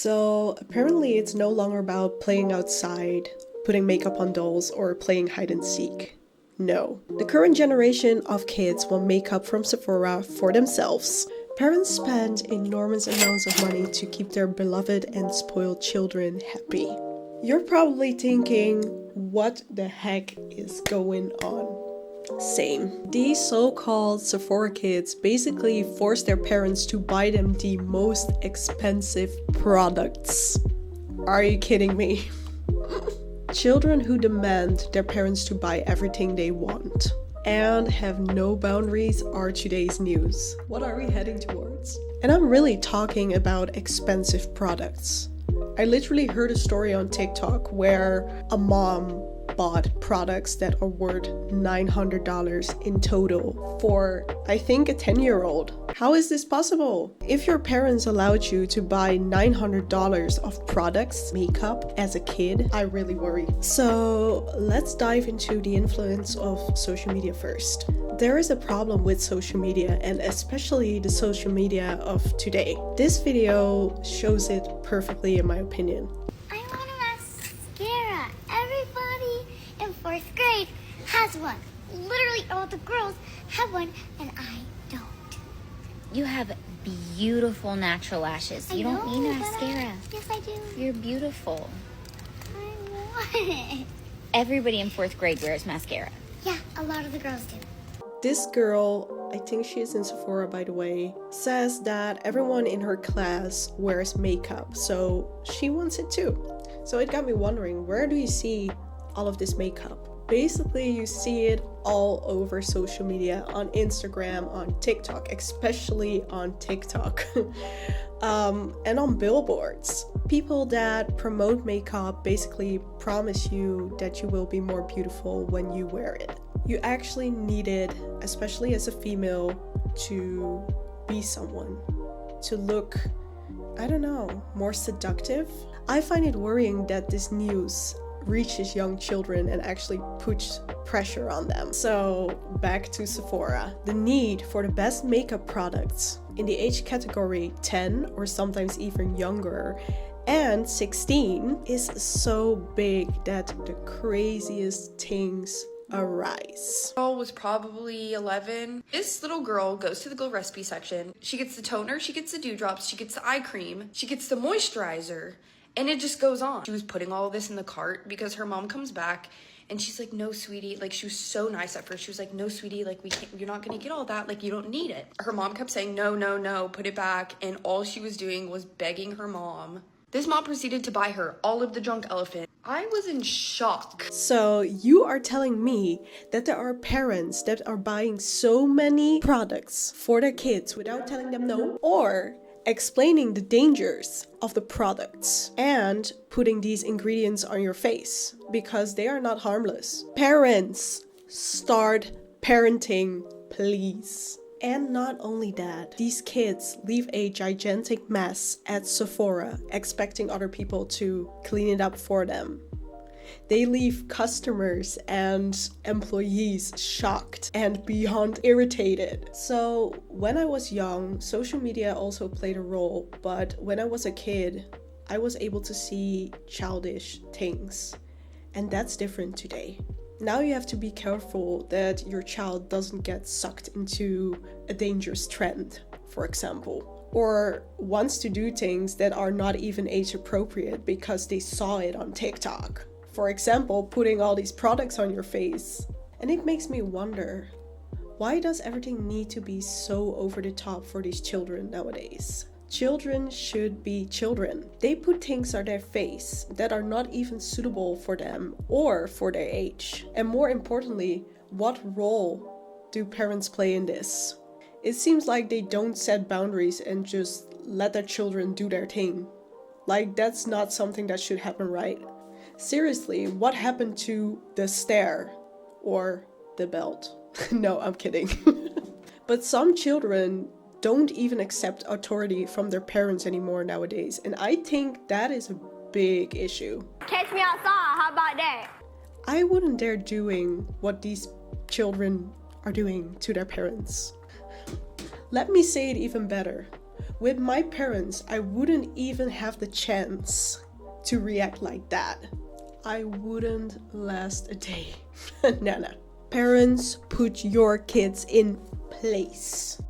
So apparently it's no longer about playing outside, putting makeup on dolls, or playing hide and seek. No. The current generation of kids want makeup from Sephora for themselves. Parents spend enormous amounts of money to keep their beloved and spoiled children happy. You're probably thinking, what the heck is going on? Same. These so-called Sephora kids basically force their parents to buy them the most expensive products. Are you kidding me? Children who demand their parents to buy everything they want and have no boundaries are today's news. What are we heading towards? And I'm really talking about expensive products. I literally heard a story on TikTok where a mom bought products that are worth $900 in total for, I think, a 10-year-old. How is this possible? If your parents allowed you to buy $900 of products, makeup, as a kid, I really worry. So let's dive into the influence of social media first. There is a problem with social media, and especially the social media of today. This video shows it perfectly, in my opinion. I want a mascara. Everybody in 4th grade has one. Literally all the girls have one, and I don't. You have beautiful natural lashes. You don't need mascara. Yes, I do. You're beautiful. I want it. Everybody in 4th grade wears mascara. Yeah, a lot of the girls do. This girl, I think she is in Sephora by the way, says that everyone in her class wears makeup, so she wants it too. So it got me wondering, where do you see all of this makeup? Basically, you see it all over social media, on Instagram, on TikTok, especially on TikTok, and on billboards. People that promote makeup basically promise you that you will be more beautiful when you wear it. You actually need it, especially as a female, to be someone, to look, I don't know, more seductive. I find it worrying that this news reaches young children and actually puts pressure on them. So back to Sephora. The need for the best makeup products in the age category 10 or sometimes even younger and 16 is so big that the craziest things arise. Girl was probably 11. This little girl goes to the Glow recipe section. She gets the toner, she gets the dewdrops, she gets the eye cream, she gets the moisturizer, and it just goes on. She was putting all of this in the cart because her mom comes back and she's like, no, sweetie. Like, she was so nice at first. She was like, no, sweetie, like, you're not gonna get all that. Like, you don't need it. Her mom kept saying, no, no, no, put it back. And all she was doing was begging her mom. This mom proceeded to buy her all of the Drunk Elephant. I was in shock. So you are telling me that there are parents that are buying so many products for their kids without telling them no, or explaining the dangers of the products and putting these ingredients on your face because they are not harmless. Parents, start parenting, please. And not only that, these kids leave a gigantic mess at Sephora, expecting other people to clean it up for them. They leave customers and employees shocked and beyond irritated. So when I was young, social media also played a role, but when I was a kid, I was able to see childish things. And that's different today. Now you have to be careful that your child doesn't get sucked into a dangerous trend, for example, or wants to do things that are not even age appropriate because they saw it on TikTok. For example, putting all these products on your face. And it makes me wonder, why does everything need to be so over the top for these children nowadays? Children should be children. They put things on their face that are not even suitable for them or for their age. And more importantly, what role do parents play in this? It seems like they don't set boundaries and just let their children do their thing. Like, that's not something that should happen, right? Seriously, what happened to the stare or the belt? No, I'm kidding. But some children don't even accept authority from their parents anymore nowadays, and I think that is a big issue. Catch me outside. How about that? I wouldn't dare doing what these children are doing to their parents. Let me say it even better. With my parents, I wouldn't even have the chance to react like that. I wouldn't last a day. No. Parents, put your kids in place.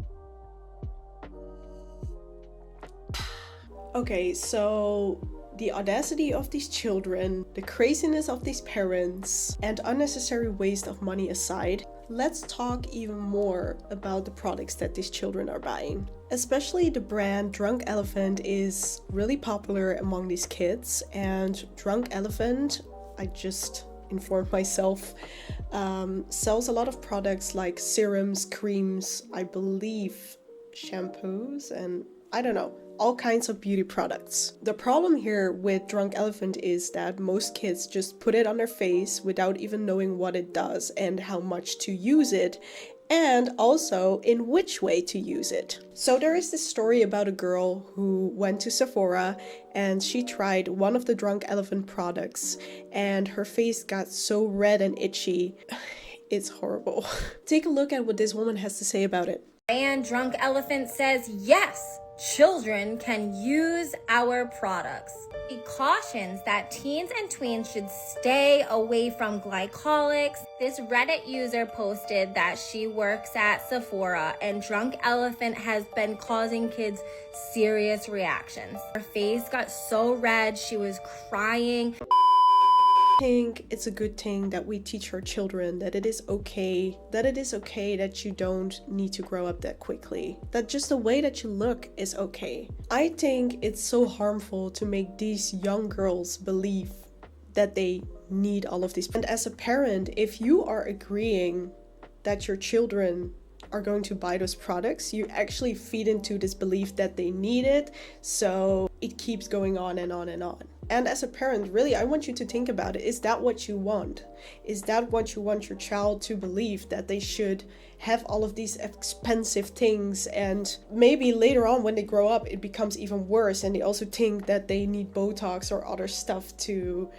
Okay, so the audacity of these children, the craziness of these parents, and unnecessary waste of money aside, let's talk even more about the products that these children are buying. Especially the brand Drunk Elephant is really popular among these kids, and Drunk Elephant, I just informed myself, sells a lot of products like serums, creams, I believe shampoos, and I don't know, all kinds of beauty products. The problem here with Drunk Elephant is that most kids just put it on their face without even knowing what it does and how much to use it, and also in which way to use it. So there is this story about a girl who went to Sephora and she tried one of the Drunk Elephant products and her face got so red and itchy. It's horrible. Take a look at what this woman has to say about it. And Drunk Elephant says, yes, children can use our products. He cautions that teens and tweens should stay away from glycolics. This Reddit user posted that she works at Sephora and Drunk Elephant has been causing kids serious reactions. Her face got so red, she was crying. I think it's a good thing that we teach our children that it is okay that you don't need to grow up that quickly, that just the way that you look is okay. I think it's so harmful to make these young girls believe that they need all of these. And as a parent, if you are agreeing that your children are going to buy those products, you actually feed into this belief that they need it, so it keeps going on and on and on. And as a parent, really, I want you to think about it. Is that what you want? Is that what you want your child to believe, that they should have all of these expensive things, and maybe later on when they grow up it becomes even worse and they also think that they need Botox or other stuff to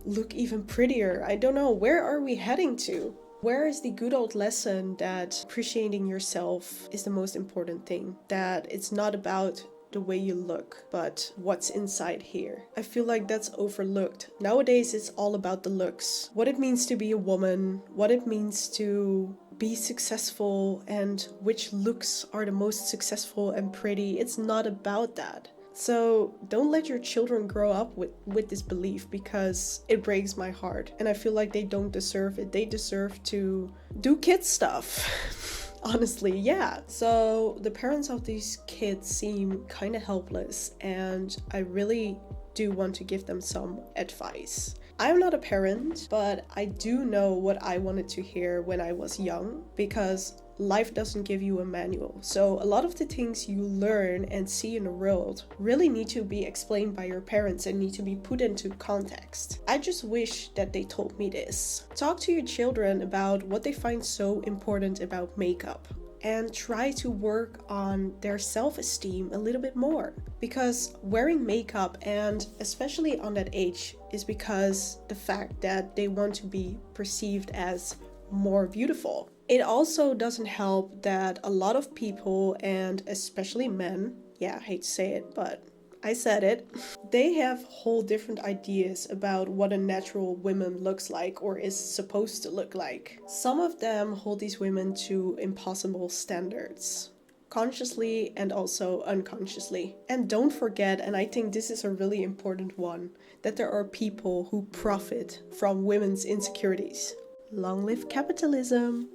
look even prettier? I don't know. Where are we heading to? Where is the good old lesson that appreciating yourself is the most important thing? That it's not about the way you look, but what's inside here. I feel like that's overlooked. Nowadays, it's all about the looks. What it means to be a woman, what it means to be successful, and which looks are the most successful and pretty. It's not about that. So don't let your children grow up with this belief, because it breaks my heart. And I feel like they don't deserve it. They deserve to do kid stuff. Honestly, yeah. So the parents of these kids seem kind of helpless, and I really do want to give them some advice. I'm not a parent, but I do know what I wanted to hear when I was young, because life doesn't give you a manual. So a lot of the things you learn and see in the world really need to be explained by your parents and need to be put into context. I just wish that they told me this. Talk to your children about what they find so important about makeup, and try to work on their self-esteem a little bit more. Because wearing makeup, and especially on that age, is because the fact that they want to be perceived as more beautiful. It also doesn't help that a lot of people, and especially men, yeah, I hate to say it, but I said it, they have whole different ideas about what a natural woman looks like or is supposed to look like. Some of them hold these women to impossible standards, consciously and also unconsciously. And don't forget, and I think this is a really important one, that there are people who profit from women's insecurities. Long live capitalism!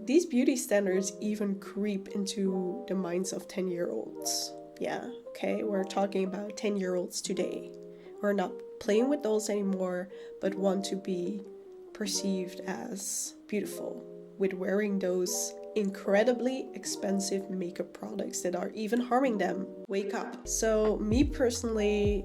These beauty standards even creep into the minds of 10-year-olds. Yeah, okay, we're talking about 10-year-olds today. We're not playing with dolls anymore, but want to be perceived as beautiful with wearing those incredibly expensive makeup products that are even harming them. Wake up. So me personally,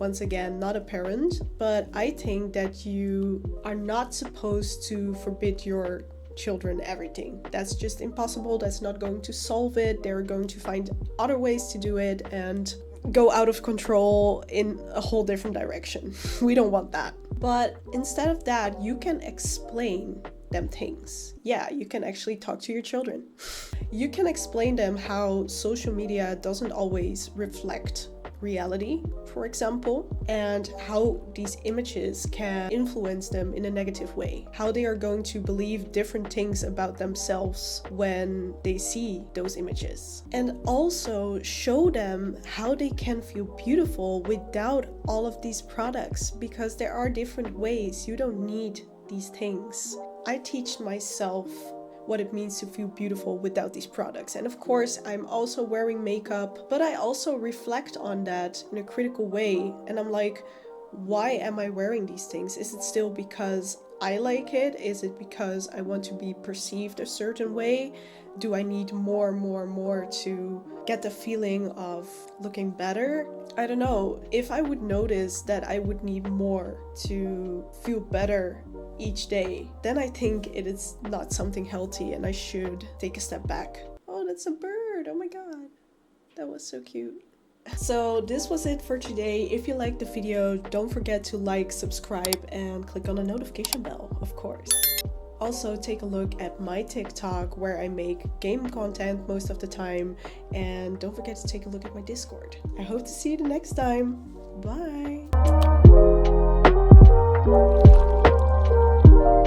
once again, not a parent, but I think that you are not supposed to forbid your children everything. That's just impossible. That's not going to solve it. They're going to find other ways to do it and go out of control in a whole different direction. We don't want that. But instead of that, you can explain them things. Yeah, you can actually talk to your children. You can explain them how social media doesn't always reflect reality, for example, and how these images can influence them in a negative way, how they are going to believe different things about themselves when they see those images, and also show them how they can feel beautiful without all of these products, because there are different ways. You don't need these things. I teach myself what it means to feel beautiful without these products. And of course, I'm also wearing makeup, but I also reflect on that in a critical way. And I'm like, why am I wearing these things? Is it still because I like it? Is it because I want to be perceived a certain way? Do I need more to get the feeling of looking better? I don't know. If I would notice that I would need more to feel better each day, then I think it is not something healthy and I should take a step back. Oh, that's a bird. Oh my god. That was so cute. So this was it for today. If you liked the video, don't forget to like, subscribe, and click on the notification bell, of course. Also, take a look at my TikTok where I make game content most of the time. And don't forget to take a look at my Discord. I hope to see you the next time. Bye!